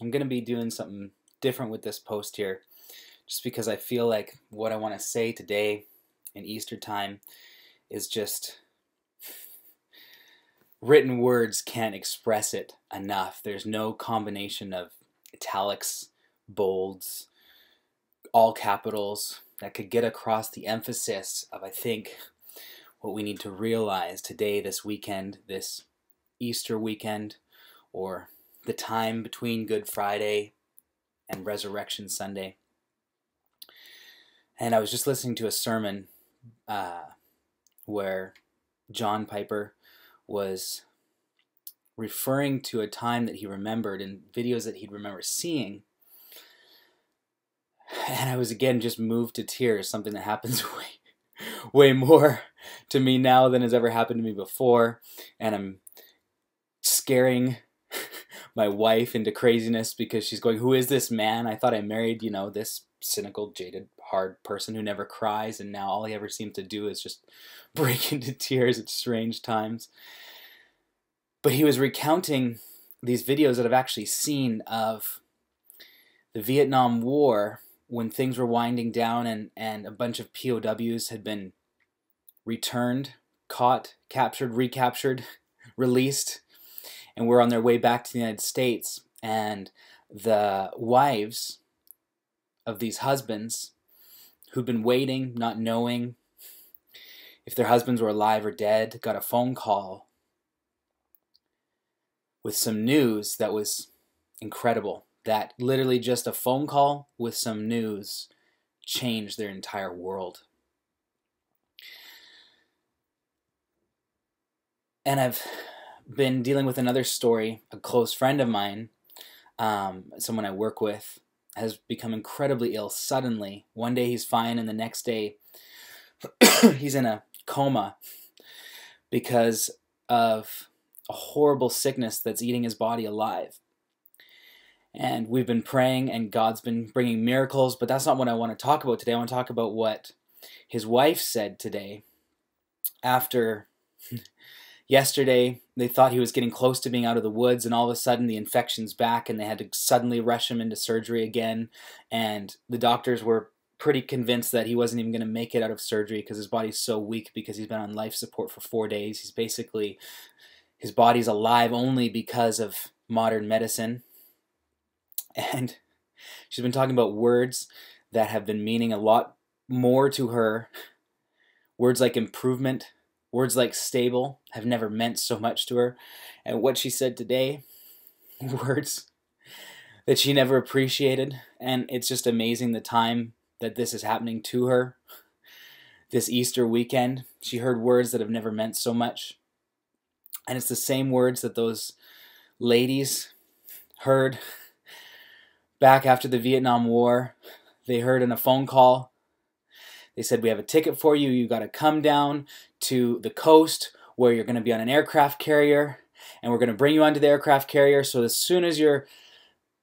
I'm going to be doing something different with this post here, just because I feel like what I want to say today in Easter time is just written words can't express it enough. There's no combination of italics, bolds, all capitals that could get across the emphasis of, I think, what we need to realize today, this weekend, this Easter weekend, or the time between Good Friday and Resurrection Sunday. And I was just listening to a sermon where John Piper was referring to a time that he remembered and videos that he'd remember seeing. And I was again just moved to tears, something that happens way more to me now than has ever happened to me before. And I'm scaring my wife into craziness because she's going, who is this man? I thought I married, this cynical, jaded, hard person who never cries, and now all he ever seems to do is just break into tears at strange times. But he was recounting these videos that I've actually seen of the Vietnam War when things were winding down and a bunch of POWs had been returned, caught, captured, recaptured, released, and were on their way back to the United States. And the wives of these husbands who'd been waiting, not knowing if their husbands were alive or dead, got a phone call with some news that was incredible. That literally just a phone call with some news changed their entire world. And I've been dealing with another story. A close friend of mine, someone I work with, has become incredibly ill suddenly. One day he's fine, and the next day he's in a coma because of a horrible sickness that's eating his body alive. And we've been praying, and God's been bringing miracles, but that's not what I want to talk about today. I want to talk about what his wife said today. After yesterday, they thought he was getting close to being out of the woods, and all of a sudden the infection's back, and they had to suddenly rush him into surgery again. And the doctors were pretty convinced that he wasn't even going to make it out of surgery because his body's so weak because he's been on life support for 4 days. He's basically, his body's alive only because of modern medicine. And she's been talking about words that have been meaning a lot more to her. Words like improvement, words like stable have never meant so much to her. And what she said today, words that she never appreciated. And it's just amazing the time that this is happening to her. This Easter weekend, she heard words that have never meant so much. And it's the same words that those ladies heard back after the Vietnam War. They heard in a phone call. They said, we have a ticket for you. You got to come down to the coast where you're going to be on an aircraft carrier, and we're going to bring you onto the aircraft carrier, so as soon as your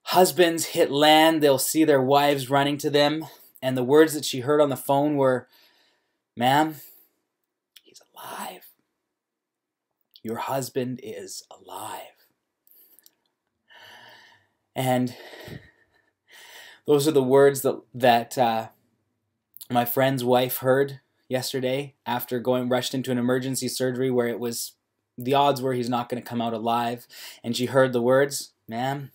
husbands hit land, they'll see their wives running to them. And the words that she heard on the phone were, ma'am, he's alive. Your husband is alive. And those are the words that my friend's wife heard yesterday after rushed into an emergency surgery where the odds were he's not going to come out alive. And she heard the words, ma'am,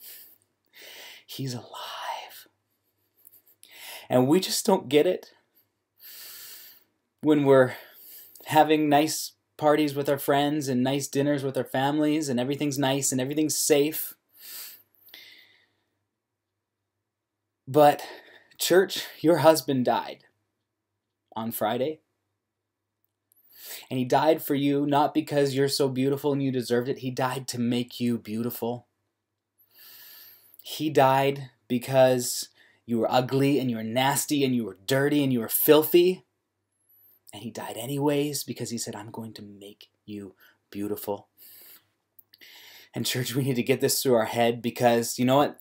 he's alive. And we just don't get it when we're having nice parties with our friends and nice dinners with our families and everything's nice and everything's safe. But church, your husband died on Friday. And he died for you not because you're so beautiful and you deserved it. He died to make you beautiful. He died because you were ugly and you were nasty and you were dirty and you were filthy. And he died anyways because he said, I'm going to make you beautiful. And church, we need to get this through our head because you know what?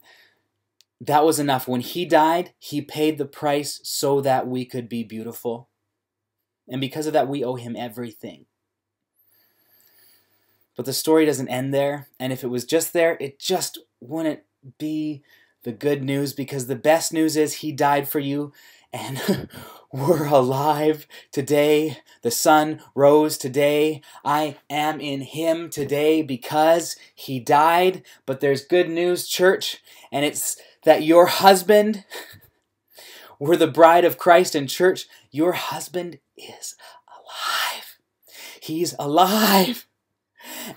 That was enough. When he died, he paid the price so that we could be beautiful. And because of that, we owe him everything. But the story doesn't end there. And if it was just there, it just wouldn't be the good news, because the best news is he died for you and we're alive today. The sun rose today. I am in him today because he died. But there's good news, church, and it's that your husband, we're the bride of Christ in church, your husband is alive. He's alive.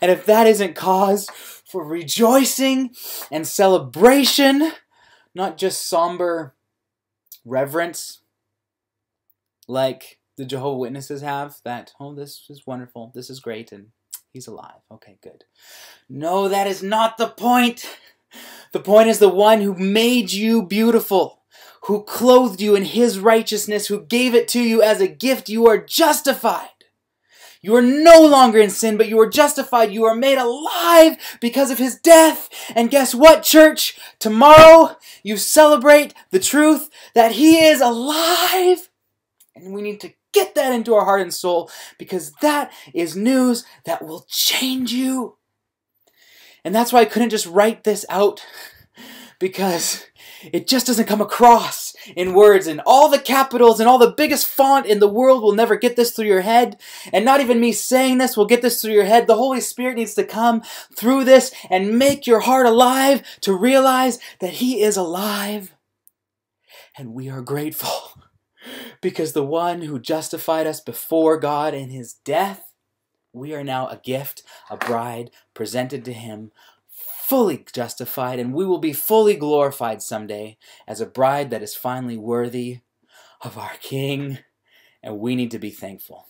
And if that isn't cause for rejoicing and celebration, not just somber reverence like the Jehovah's Witnesses have, that, oh, this is wonderful, this is great, and he's alive. Okay, good. No, that is not the point. The point is the one who made you beautiful, who clothed you in his righteousness, who gave it to you as a gift. You are justified. You are no longer in sin, but you are justified. You are made alive because of his death. And guess what, church? Tomorrow you celebrate the truth that he is alive. And we need to get that into our heart and soul, because that is news that will change you. And that's why I couldn't just write this out, because it just doesn't come across in words, and all the capitals and all the biggest font in the world will never get this through your head. And not even me saying this will get this through your head. The Holy Spirit needs to come through this and make your heart alive to realize that he is alive. And we are grateful, because the one who justified us before God in his death, we are now a gift, a bride presented to him, fully justified, and we will be fully glorified someday as a bride that is finally worthy of our King, and we need to be thankful.